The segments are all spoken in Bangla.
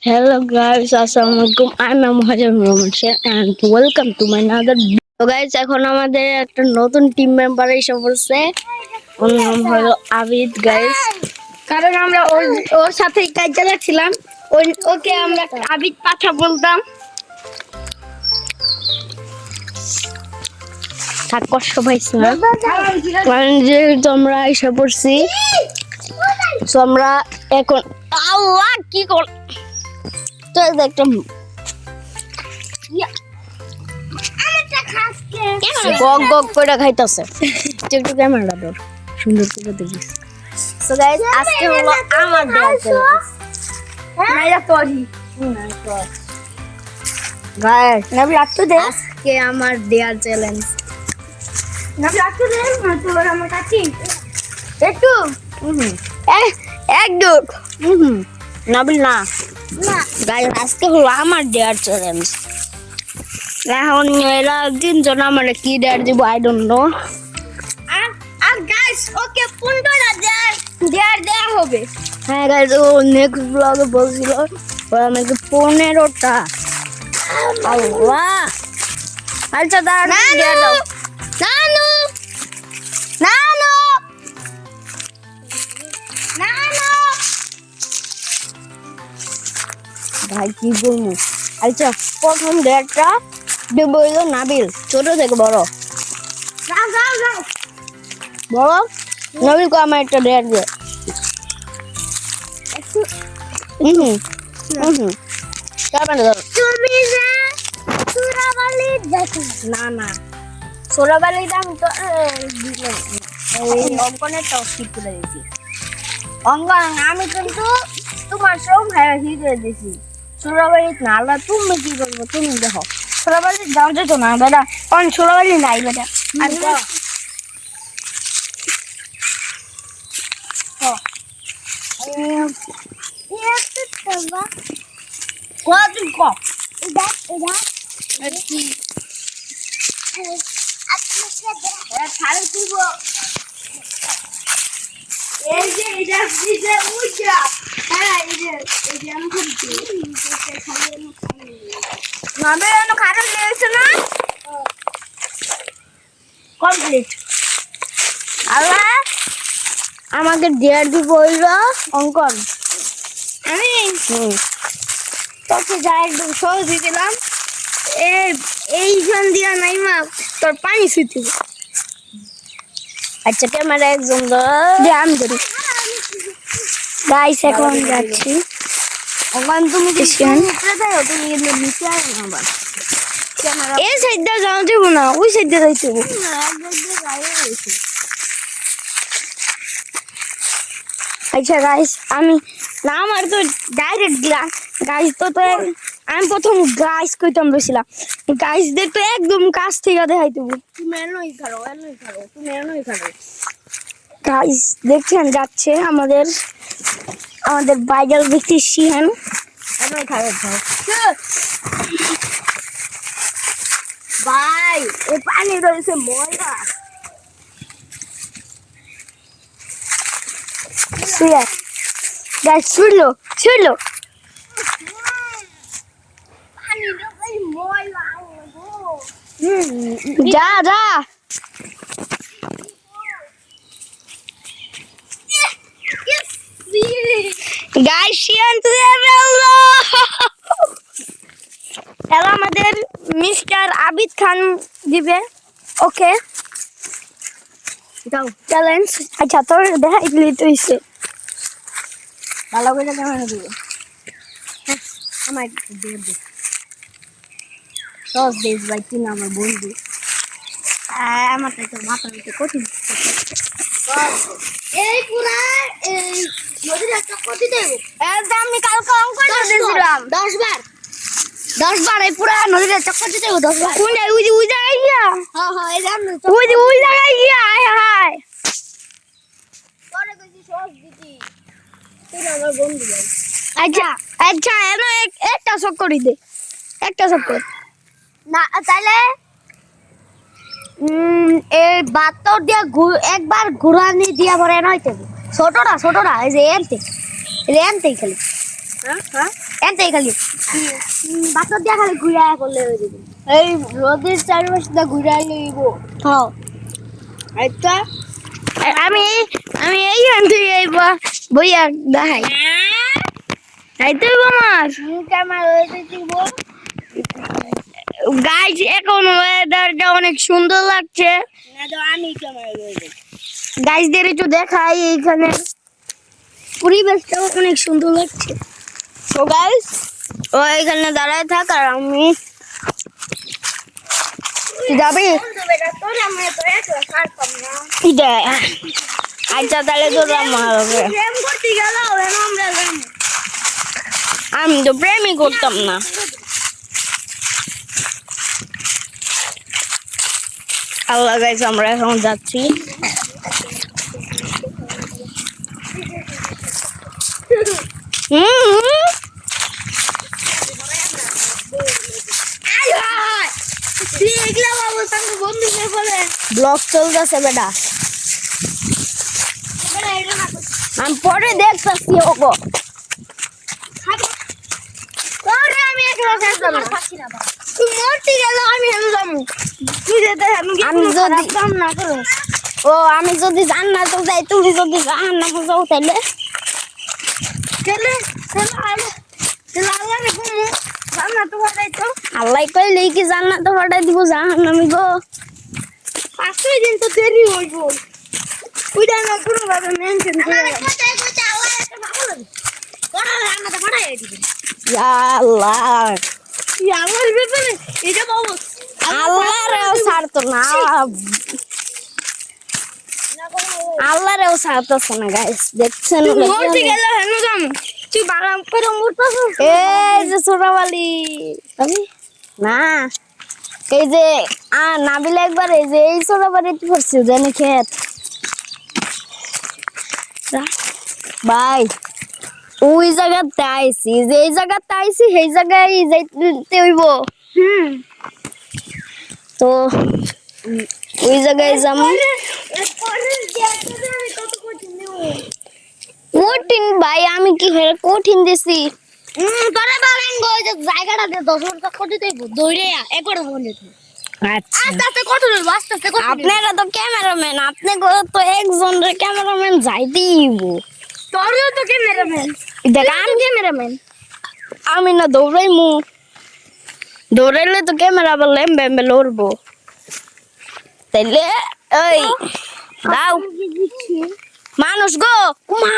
Hello guys, Assalamualaikum. I'm Muhajir Muhammad Sheikh and welcome to my another video. So guys, এখন আমাদের একটা নতুন টিম মেম্বার এসে পড়ছে। ওর নাম হলো আবিদ গাইস। কারণ আমরা ওর সাথে কাজ চালাচ্ছিলাম। ওকে আমরা আবিদ পাঠা বলতাম। থাক কষ্ট পাইছি না। কারণ যেহেতু আমরা এসে পড়ছি, তো আমরা এখন আল্লাহ কি কর তো একটা গগ গগ করে খাইতেছে। একটু ক্যামেরাটা ধর, সুন্দর করে দেখিস। সো গাইস, আজকে হলো আমার দেয়ার চ্যালেঞ্জ। নাইরা তোরি না তো গাইস, নবী রাখতো দে। আজকে আমার দেয়ার চ্যালেঞ্জ। নবী রাখতো দে, না তো আমার কাছে একটু একদম নবী না গাইস, আজকে হলো আমার দেয়ার চ্যালেঞ্জ। এখন এরা তিনজন আমার কি দেয়ার দিব আই ডোন্ট নো। আর গাইস ওকে 15টা দেয়ার দেয়া হবে। হ্যাঁ গাইস, ও নেক্সট ব্লগে বলছিল ও আমাকে 15টা। আল্লাহ, আচ্ছা দাঁড়া, দেয়া দাও। নানু নানু নানু ভাই কি বলবো। আচ্ছা, প্রথম দেয়ারটা দেবো হইলো নাবিল, ছোট থেকে বড়। বড় নাবিলকে আমার একটা দেয়ার দিয়ে। না না, সোরাবালি দাম তো অঙ্কনের টস্কিট করে দিয়েছি। অঙ্কন আমি কিন্তু তোমার সব ভাই দিয়ে দিয়েছি। সোরাবালি না, আল্লাহ তুমি কি করবো তুমি দেখো। সোরাবালির দাম যেত না বেটা, কারণ সোরাবালি নাই বেটা। আমাকে দেয়ার দিব হইলো অঙ্কন। আমি তোকে যা একদম সহজ দিয়ে দিলাম, এইখান দিয়া নাই মা তোর পানি ছুঁতে। আচ্ছা, ক্যামেরা একজন দে, আমি ধরি। গাইস এখন যাচ্ছি। অঙ্কন তুমি নিচে আসো না, আবার এই সাইডটা যাওয়া যাবো না, ওই সাইডটা যাইতে হবে। আচ্ছা গাইস, আমি না আমার তো ডাইরেক্ট গাইস তো আমি প্রথম গাইস কইতাম বসছিলাম, গাইস দেখতো একদম কাছ থেকে দেখাইতে। তুমি এনই খারো তুমি এনই খারো। গাইস দেখছেন যাচ্ছে আমাদের ভাইরাল ব্যক্তি শিহান। এনই খারো ভাই, এই পানি রয়েছে ময়লা। গাইস ছুড়লো যা যা। গাইস শিয়ান তুই এলো। এলা আমাদের মিস্টার আবিদ খান দিবে। ওকে দাও চ্যালেঞ্জ। আচ্ছা তোর দেখাই দিলি তুই সে ভালো করে ক্যামেরা দিব। আমার দিয়ে দে সস দেশ ভাই, তুই না আমার বন্ধু। আমার তো মাথা ভিতরে কঠিন। এই পুরা এই নদীর একটা কতি দেব। আমি কালকে অঙ্ক দিয়েছিলাম 10 বার এই পুরা নদীর চক্কর দিতে 10 বার। কোন যায় ওই জায়গায় গিয়া? হ্যাঁ হ্যাঁ, এই জান ওই জায়গায় গিয়া। হায় হায় পরে কইছি সস দিতি, তুই আমার বন্ধু ভাই। আচ্ছা আচ্ছা, এনো একটা চক্কর দে, একটা চক্কর না তাইলে এই বাতর দিয়া একবার ঘুরানি দিয়া ভরে নইতে ছোটরা এই যে এনতে খালি হ্যাঁ এটাই খালি বাতাস দিয়া খালি ঘুরায় করলে হয়ে যাবে এই রোদের চারপাশে ঘুরায় লইব হ্যাঁ আচ্ছা আমি আমি এই থেকে এই বইয়া দেখাই তাই তো আমার ক্যামেরা হয়ে দিব গাইজ এখন ওয়েদারটা অনেক সুন্দর লাগছে না তো আমি ক্যামেরা হয়ে যাব গাইজদের একটু দেখাই এইখানে পরিবেশটা অনেক সুন্দর লাগছে তো গাইজ ও এখানে দাঁড়ায় থাক আর আমি যাবি আচ্ছা তাহলে তোর আমি তো প্রেমই করতাম না আল্লাহ গাইজ আমরা এখন যাচ্ছি ব্লগ চলতেছে বেটা আমি পরে দেখতেছি ওগো আমি একলা থাকতাম না তুই মরতে গেল আমি হেলে যাবো তুই যেতে আমি যদি কাম না করো ও আমি যদি জান্নাতে যাই তুমি যদি জাহান্নামে যাও তাহলে আল্লাহ কইলে কি জান্নাতে পাঠাই দিব জাহান্নামে গো 5 দিন তো দেরি হইব ওইটা না কোনো ভাবে মেনশন করে ইয়া আল্লাহ ব্যাপারে এটা বাবু আল্লাহরেও ছাড়তো না আল্লাহরেও ছাড়তেছে না গাইস দেখছেন মরতে গেল হেন যাম তুই বাগাম করে মরতাছ এই যে সোনাবালি আমি না এই যে নাবিল একবার এই যে এই সোনাবাড়িতে পড়ছে জানি খেত ভাই ওই জায়গাতে আইছি যে এই জায়গাতে আইছি সেই জায়গায় যাইতে হইব তো ওই জায়গায় যাম কঠিন ভাই আমি কি কঠিন দিছি তোরে বলেন গো যে জায়গাটা দে 10 টাকা দিতে হইব দৌড়ে একবার ফোন দিতে আচ্ছা আস্তে কত দূর আস্তে কত আপনারা তো ক্যামেরাম্যান আপনি তো একজন ক্যামেরাম্যান যাইতেইব তোরও তো ক্যামেরাম্যান দেখ আমি ক্যামেরাম্যান আমি না দৌড়াইমু দৌড়াইলে তো ক্যামেরা আবার লেম্বে লেম্বে লড়বো তাইলে এই দাও মানুষ গো মা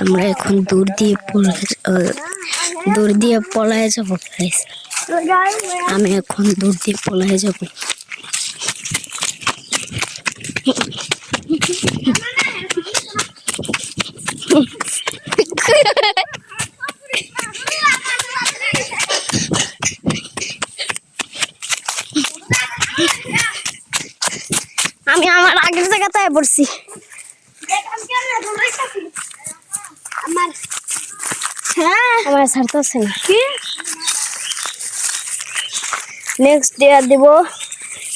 আমরা এখন দূর দিয়ে পলায় যাবো আমি এখন দূর দিয়ে পলায় যাবো আমি আমার আগের জায়গাতে পড়ছি আমার ছাড়তেছে না কি নেক্সট ডেয়ার দিব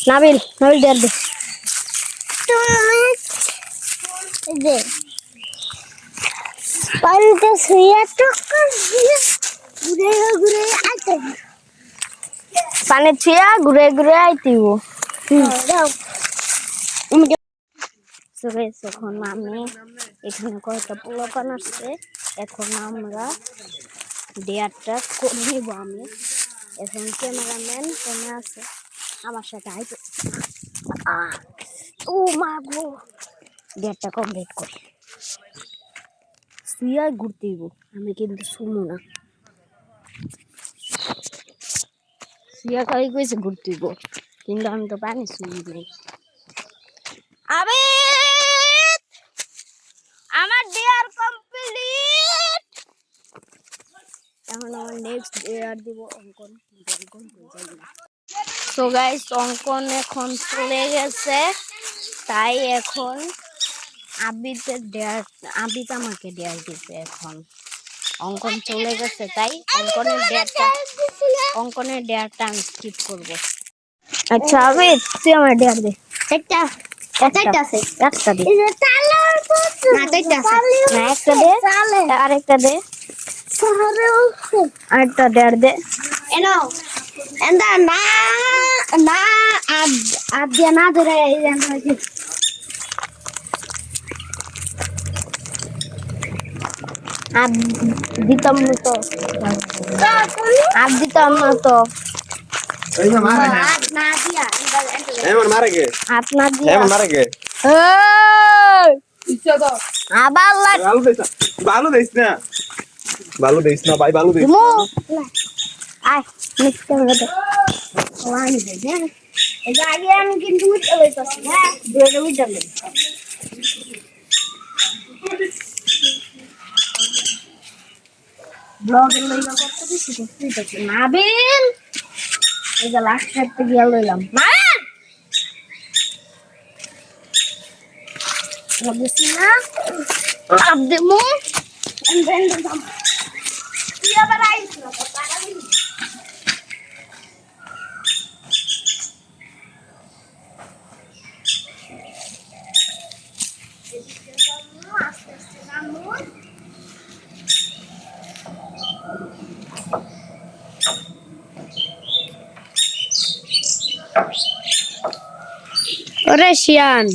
নাবিল ডেয়ার দে পানিতে শুয়ে টক্কর দিয়ে ঘুরে আইতে পানি ছুঁয়া ঘুরে আইতেইব এখন আমি এখানে কয়েকটা পোলাপান আসছে এখন আমরা ডেয়ারটা করে নিব আমি এখন ক্যামেরাম্যান ফোনে আছে আমার সাথে আইতে ও মা গো ডেয়ারটা কমপ্লিট করি শুয়ে ঘুরতেইব আমি কিন্তু শুনবো না শুয়ে খাই কইছে ঘুরতেইব কিন্তু আমি তো পানি শুনি নেই আবে আমার ডেয়ার কমপ্লিট এখন আমার নেক্সট ডেয়ার দিব অঙ্কন সো গাইস অঙ্কন এখন চলে গেছে তাই এখন আবিতে আমাকে ডেয়ার দিতে এখন অঙ্কন চলে গেছে, তাই অঙ্কনের ডেয়ারটা আমি স্কিপ করব। আচ্ছা আবে তুই আমার ডেয়ার দে। একটা আছে, একটা দে। না চারটা আছে, না একটা দে, আরেকটা দে, আরেকটা ডেয়ার দে। এনো এন্দা না না আদ দিয়া না ধরে আদ দিতাম না তো, আদ দিতাম না তো। বালু দিস না ভাই, বালু দিস আমি কিন্তু উঠতে পারছি, হ্যাঁ দুটো উঠতে ব্লগের লইবা করতে দিছি তো নাবিল এই যে লাস্ট করতে গিয়া লইলাম নাবিল লাগছে না আব্দে মু এন্ড দেন দাম তুই আবার আইছ না টাকা দিবি আস্তে আস্তে নামু ওরে শিয়ান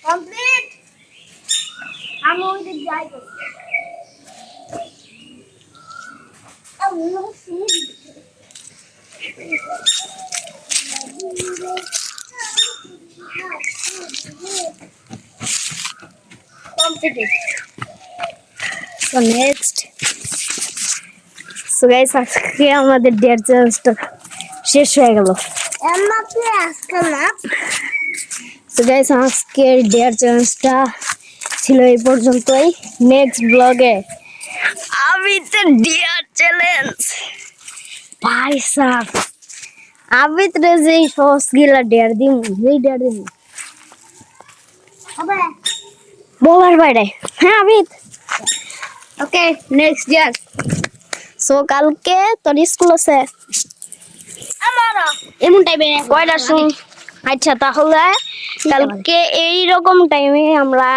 কমপ্লিট আমি ওই দিক যাই তো complete so next so guys আজকে আমাদের ডেয়ার চ্যালেঞ্জটা শেষ হয়ে গেল এমনকি আজকে না সো গাইস আজকের ডেয়ার চ্যালেঞ্জটা ছিল এই পর্যন্তই নেক্সট ব্লগে আমি তো ডেয়ার চ্যালেঞ্জ ভাই সাহ আমি তো যেই সস গিলা ডেয়ার দিম যেই ডেয়ার দিম আবে বলার বাইরে হ্যাঁ Abid okay next dare so কালকে তোর স্কুল আছে আমারও এমন টাইমে কয়টা শুন আচ্ছা তাহলে কালকে এই রকম টাইমে আমরা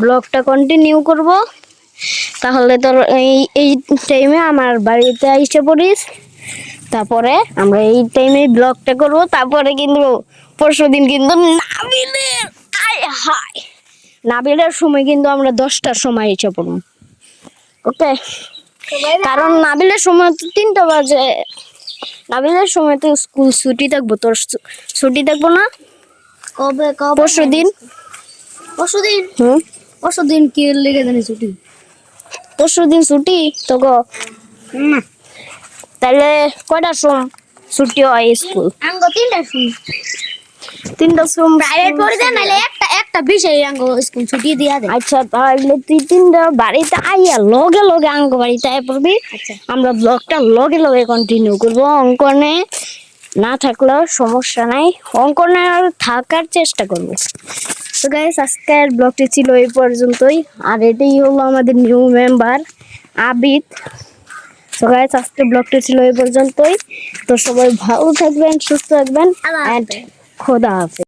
ব্লগটা কন্টিনিউ করব তাহলে তোর এই টাইমে আমার বাড়িতে এসে পড়িস তারপরে আমরা এই টাইমে ব্লগটা করব তারপরে কিন্তু পরশুদিন কিন্তু নাবিলের আয় হায় নাবিলের সময় কিন্তু আমরা 10টার সময় এসে পড়ব ওকে কারণ নাবিলের সময় তো 3টা বাজে নাবিলের সময় তো স্কুল ছুটি থাকবো তোর ছুটি থাকবো না কবে পরশুদিন পরশুদিন কি লেগে জানি ছুটি পরশুদিন ছুটি তো গো তাহলে কয়টার সময় ছুটি হয় স্কুল আঙ্গ 3টার সময় প্রাইভেট পড়ি দেন নালে একটা বিষয় আঙ্গ স্কুল ছুটি দিয়া দেয় আচ্ছা তাহলে তুই 3টা বাড়িতে আইয়া লগে লগে আঙ্গ বাড়িতে আই পড়বি আমরা ব্লগটা লগে লগে কন্টিনিউ করব অঙ্কনে না থাকলেও সমস্যা নাই অঙ্কনে থাকার চেষ্টা করব তো গাইস আজকের ব্লগটি ছিল এই পর্যন্তই আর এটাই হলো আমাদের নিউ মেম্বার আবিদ তো গাইস আজকের ব্লগটি ছিল এই পর্যন্তই তো সবাই ভালো থাকবেন সুস্থ থাকবেন এন্ড খোদা হাফেজ।